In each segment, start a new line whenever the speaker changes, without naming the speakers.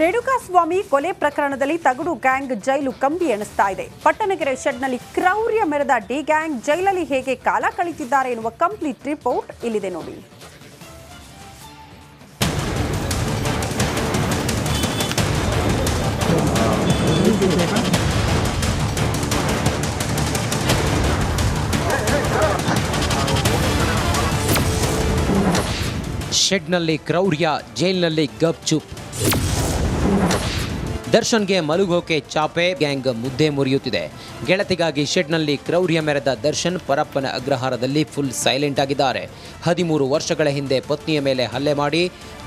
ರೇಣುಕಾಸ್ವಾಮಿ ಕೊಲೆ ಪ್ರಕರಣದಲ್ಲಿ ತಗಡು ಗ್ಯಾಂಗ್ ಜೈಲು ಕಂಬಿ ಎಣಿಸ್ತಾ ಇದೆ. ಪಟ್ಟಣಗೆರೆ ಶೆಡ್ನಲ್ಲಿ ಕ್ರೌರ್ಯ ಮೆರೆದ ಡಿ ಗ್ಯಾಂಗ್ ಜೈಲಲ್ಲಿ ಹೇಗೆ ಕಾಲ ಕಳೆದಿದ್ದಾರೆ ಎನ್ನುವ ಕಂಪ್ಲೀಟ್ ರಿಪೋರ್ಟ್ ಇಲ್ಲಿದೆ ನೋಡಿ.
ಶೆಡ್ನಲ್ಲಿ ಕ್ರೌರ್ಯ, ಜೈಲಿನಲ್ಲಿ ಗಪ್ಚುಪ್. ದರ್ಶನ್ಗೆ ಮಲಗೋಕೆ ಚಾಪೆ, ಗ್ಯಾಂಗ್ ಮುದ್ದೆ ಮುರಿಯುತ್ತಿದೆ. ಗೆಳತಿಗಾಗಿ ಶೆಡ್ನಲ್ಲಿ ಕ್ರೌರ್ಯ ಮೆರೆದ ದರ್ಶನ್ ಪರಪ್ಪನ ಅಗ್ರಹಾರದಲ್ಲಿ ಫುಲ್ ಸೈಲೆಂಟ್ ಆಗಿದ್ದಾರೆ. 13 ವರ್ಷಗಳ ಹಿಂದೆ ಪತ್ನಿಯ ಮೇಲೆ ಹಲ್ಲೆ ಮಾಡಿ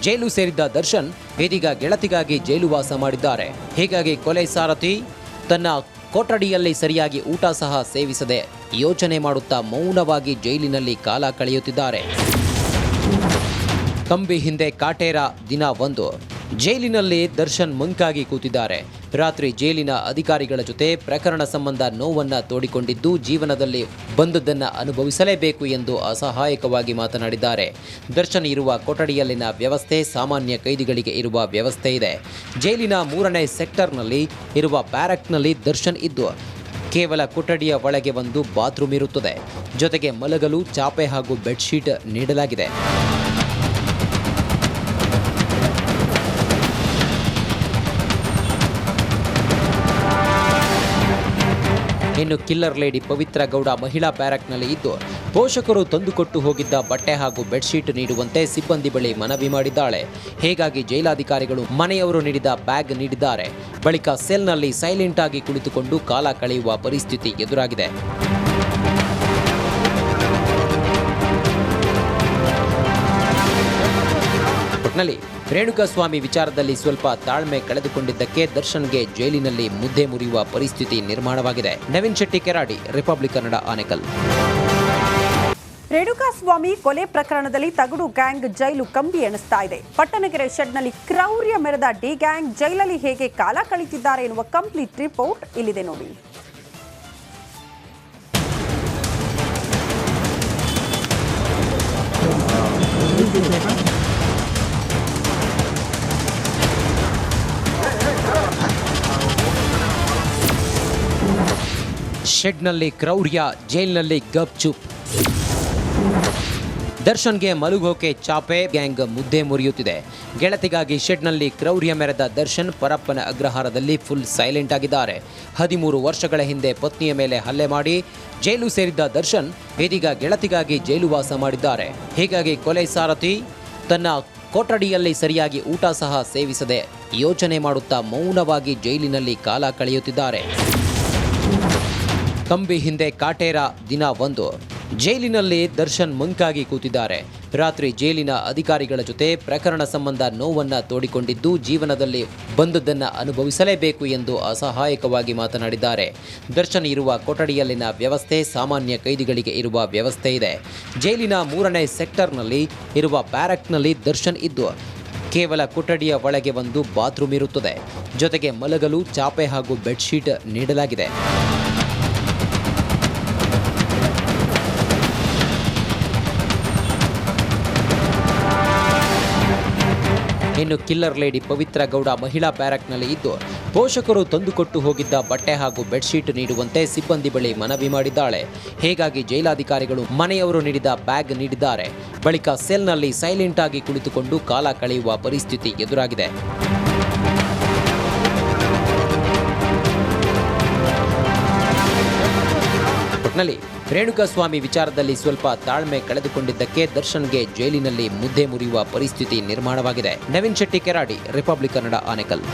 ಜೈಲು ಸೇರಿದ್ದ ದರ್ಶನ್ ಇದೀಗ ಗೆಳತಿಗಾಗಿ ಜೈಲುವಾಸ ಮಾಡಿದ್ದಾರೆ. ಹೀಗಾಗಿ ಕೊಲೆ ಸಾರಥಿ ತನ್ನ ಕೊಠಡಿಯಲ್ಲಿ ಸರಿಯಾಗಿ ಊಟ ಸಹ ಸೇವಿಸದೆ ಯೋಚನೆ ಮಾಡುತ್ತಾ ಮೌನವಾಗಿ ಜೈಲಿನಲ್ಲಿ ಕಾಲ ಕಳೆಯುತ್ತಿದ್ದಾರೆ. ಕಂಬಿ ಹಿಂದೆ ಕಾಟೇರ ದಿನ 1. ಜೈಲಿನಲ್ಲಿ ದರ್ಶನ್ ಮಂಕಾಗಿ ಕೂತಿದ್ದಾರೆ. ರಾತ್ರಿ ಜೈಲಿನ ಅಧಿಕಾರಿಗಳ ಜೊತೆ ಪ್ರಕರಣ ಸಂಬಂಧ ನೋವನ್ನ ತೋಡಿಕೊಂಡಿದ್ದು ಜೀವನದಲ್ಲಿ ಬಂದದ್ದನ್ನು ಅನುಭವಿಸಲೇಬೇಕು ಎಂದು ಅಸಹಾಯಕವಾಗಿ ಮಾತನಾಡಿದ್ದಾರೆ. ದರ್ಶನ್ ಇರುವ ಕೊಠಡಿಯಲ್ಲಿನ ವ್ಯವಸ್ಥೆ ಸಾಮಾನ್ಯ ಕೈದಿಗಳಿಗೆ ಇರುವ ವ್ಯವಸ್ಥೆ ಇದೆ. ಜೈಲಿನ 3ನೇ ಸೆಕ್ಟರ್ನಲ್ಲಿ ಇರುವ ಬ್ಯಾರಕ್ನಲ್ಲಿ ದರ್ಶನ್ ಇದ್ದು ಕೇವಲ ಕೊಠಡಿಯ ಒಳಗೆ ಒಂದು ಬಾತ್ರೂಮ್ ಇರುತ್ತದೆ. ಜೊತೆಗೆ ಮಲಗಲು ಚಾಪೆ ಹಾಗೂ ಬೆಡ್ಶೀಟ್ ನೀಡಲಾಗಿದೆ. ಇನ್ನು ಕಿಲ್ಲರ್ ಲೇಡಿ ಪವಿತ್ರ ಗೌಡ ಮಹಿಳಾ ಬ್ಯಾರಕ್ನಲ್ಲಿ ಇದ್ದು ಪೋಷಕರು ತಂದುಕೊಟ್ಟು ಹೋಗಿದ್ದ ಬಟ್ಟೆ ಹಾಗೂ ಬೆಡ್ಶೀಟ್ ನೀಡುವಂತೆ ಸಿಬ್ಬಂದಿ ಬಳಿ ಮನವಿ ಮಾಡಿದ್ದಾಳೆ. ಹೀಗಾಗಿ ಜೈಲಾಧಿಕಾರಿಗಳು ಮನೆಯವರು ನೀಡಿದ ಬ್ಯಾಗ್ ನೀಡಿದ್ದಾರೆ. ಬಳಿಕ ಸೆಲ್ನಲ್ಲಿ ಸೈಲೆಂಟ್ ಆಗಿ ಕುಳಿತುಕೊಂಡು ಕಾಲ ಕಳೆಯುವ ಪರಿಸ್ಥಿತಿ ಎದುರಾಗಿದೆ. ಒಟ್ನಲ್ಲಿ ರೇಣುಕಾಸ್ವಾಮಿ ವಿಚಾರದಲ್ಲಿ ಸ್ವಲ್ಪ ತಾಳ್ಮೆ ಕಳೆದುಕೊಂಡಿದ್ದಕ್ಕೆ ದರ್ಶನ್ಗೆ ಜೈಲಿನಲ್ಲಿ ಮುದ್ದೆ ಮುರಿಯುವ ಪರಿಸ್ಥಿತಿ ನಿರ್ಮಾಣವಾಗಿದೆ. ನವೀನ್ ಶೆಟ್ಟಿ ಕೆರಾಡಿ, ರಿಪಬ್ಲಿಕ್ ಕನ್ನಡ, ಆನೇಕಲ್.
ರೇಣುಕಾಸ್ವಾಮಿ ಕೊಲೆ ಪ್ರಕರಣದಲ್ಲಿ ತಗಡು ಗ್ಯಾಂಗ್ ಜೈಲು ಕಂಬಿ ಎಣಿಸ್ತಾ ಇದೆ. ಪಟ್ಟಣಗೆರೆ ಶೆಡ್ನಲ್ಲಿ ಕ್ರೌರ್ಯ ಮೆರೆದ ಡಿ ಗ್ಯಾಂಗ್ ಜೈಲಲ್ಲಿ ಹೇಗೆ ಕಾಲ ಕಳೆದಿದ್ದಾರೆ ಎನ್ನುವ ಕಂಪ್ಲೀಟ್ ರಿಪೋರ್ಟ್ ಇಲ್ಲಿದೆ ನೋಡಿ.
ಶೆಡ್ನಲ್ಲಿ ಕ್ರೌರ್ಯ, ಜೈಲಿನಲ್ಲಿ ಗಪ್ಚುಪ್. ದರ್ಶನ್ಗೆ ಮಲಗೋಕೆ ಚಾಪೆ, ಗ್ಯಾಂಗ್ ಮುದ್ದೆ ಮುರಿಯುತ್ತಿದೆ. ಗೆಳತಿಗಾಗಿ ಶೆಡ್ನಲ್ಲಿ ಕ್ರೌರ್ಯ ಮೆರೆದ ದರ್ಶನ್ ಪರಪ್ಪನ ಅಗ್ರಹಾರದಲ್ಲಿ ಫುಲ್ ಸೈಲೆಂಟ್ ಆಗಿದ್ದಾರೆ. 13 ವರ್ಷಗಳ ಹಿಂದೆ ಪತ್ನಿಯ ಮೇಲೆ ಹಲ್ಲೆ ಮಾಡಿ ಜೈಲು ಸೇರಿದ್ದ ದರ್ಶನ್ ಇದೀಗ ಗೆಳತಿಗಾಗಿ ಜೈಲುವಾಸ ಮಾಡಿದ್ದಾರೆ. ಹೀಗಾಗಿ ಕೊಲೆ ಸಾರಥಿ ತನ್ನ ಕೊಠಡಿಯಲ್ಲಿ ಸರಿಯಾಗಿ ಊಟ ಸಹ ಸೇವಿಸದೆ ಯೋಚನೆ ಮಾಡುತ್ತಾ ಮೌನವಾಗಿ ಜೈಲಿನಲ್ಲಿ ಕಾಲ ಕಳೆಯುತ್ತಿದ್ದಾರೆ. ಕಂಬಿ ಹಿಂದೆ ಕಾಟೇರ ದಿನ 1. ಜೈಲಿನಲ್ಲಿ ದರ್ಶನ್ ಮಂಕಾಗಿ ಕೂತಿದ್ದಾರೆ. ರಾತ್ರಿ ಜೈಲಿನ ಅಧಿಕಾರಿಗಳ ಜೊತೆ ಪ್ರಕರಣ ಸಂಬಂಧ ನೋವನ್ನ ತೋಡಿಕೊಂಡಿದ್ದು ಜೀವನದಲ್ಲಿ ಬಂದದ್ದನ್ನು ಅನುಭವಿಸಲೇಬೇಕು ಎಂದು ಅಸಹಾಯಕವಾಗಿ ಮಾತನಾಡಿದ್ದಾರೆ. ದರ್ಶನ್ ಇರುವ ಕೊಠಡಿಯಲ್ಲಿನ ವ್ಯವಸ್ಥೆ ಸಾಮಾನ್ಯ ಕೈದಿಗಳಿಗೆ ಇರುವ ವ್ಯವಸ್ಥೆ ಇದೆ. ಜೈಲಿನ 3ನೇ ಸೆಕ್ಟರ್ನಲ್ಲಿ ಇರುವ ಬ್ಯಾರಕ್ನಲ್ಲಿ ದರ್ಶನ್ ಇದ್ದು ಕೇವಲ ಕೊಠಡಿಯ ಒಳಗೆ ಒಂದು ಬಾತ್ರೂಮ್ ಇರುತ್ತದೆ. ಜೊತೆಗೆ ಮಲಗಲು ಚಾಪೆ ಹಾಗೂ ಬೆಡ್ಶೀಟ್ ನೀಡಲಾಗಿದೆ. ಇನ್ನು ಕಿಲ್ಲರ್ ಲೇಡಿ ಪವಿತ್ರ ಗೌಡ ಮಹಿಳಾ ಬ್ಯಾರಕ್ನಲ್ಲಿ ಇದ್ದು ಪೋಷಕರು ತಂದುಕೊಟ್ಟು ಹೋಗಿದ್ದ ಬಟ್ಟೆ ಹಾಗೂ ಬೆಡ್ಶೀಟ್ ನೀಡುವಂತೆ ಸಿಬ್ಬಂದಿ ಬಳಿ ಮನವಿ ಮಾಡಿದ್ದಾಳೆ. ಹೀಗಾಗಿ ಜೈಲಾಧಿಕಾರಿಗಳು ಮನೆಯವರು ನೀಡಿದ ಬ್ಯಾಗ್ ನೀಡಿದ್ದಾರೆ. ಬಳಿಕ ಸೆಲ್ನಲ್ಲಿ ಸೈಲೆಂಟ್ ಆಗಿ ಕುಳಿತುಕೊಂಡು ಕಾಲ ಕಳೆಯುವ ಪರಿಸ್ಥಿತಿ ಎದುರಾಗಿದೆ. ಒಟ್ನಲ್ಲಿ ರೇಣುಕಾಸ್ವಾಮಿ ವಿಚಾರದಲ್ಲಿ ಸ್ವಲ್ಪ ತಾಳ್ಮೆ ಕಳೆದುಕೊಂಡಿದ್ದಕ್ಕೆ ದರ್ಶನ್ಗೆ ಜೈಲಿನಲ್ಲಿ ಮುದ್ದೆ ಮುರಿಯುವ ಪರಿಸ್ಥಿತಿ ನಿರ್ಮಾಣವಾಗಿದೆ. ನವೀನ್ ಶೆಟ್ಟಿ ಕೆರಾಡಿ, ರಿಪಬ್ಲಿಕ್ ಕನ್ನಡ, ಆನೇಕಲ್.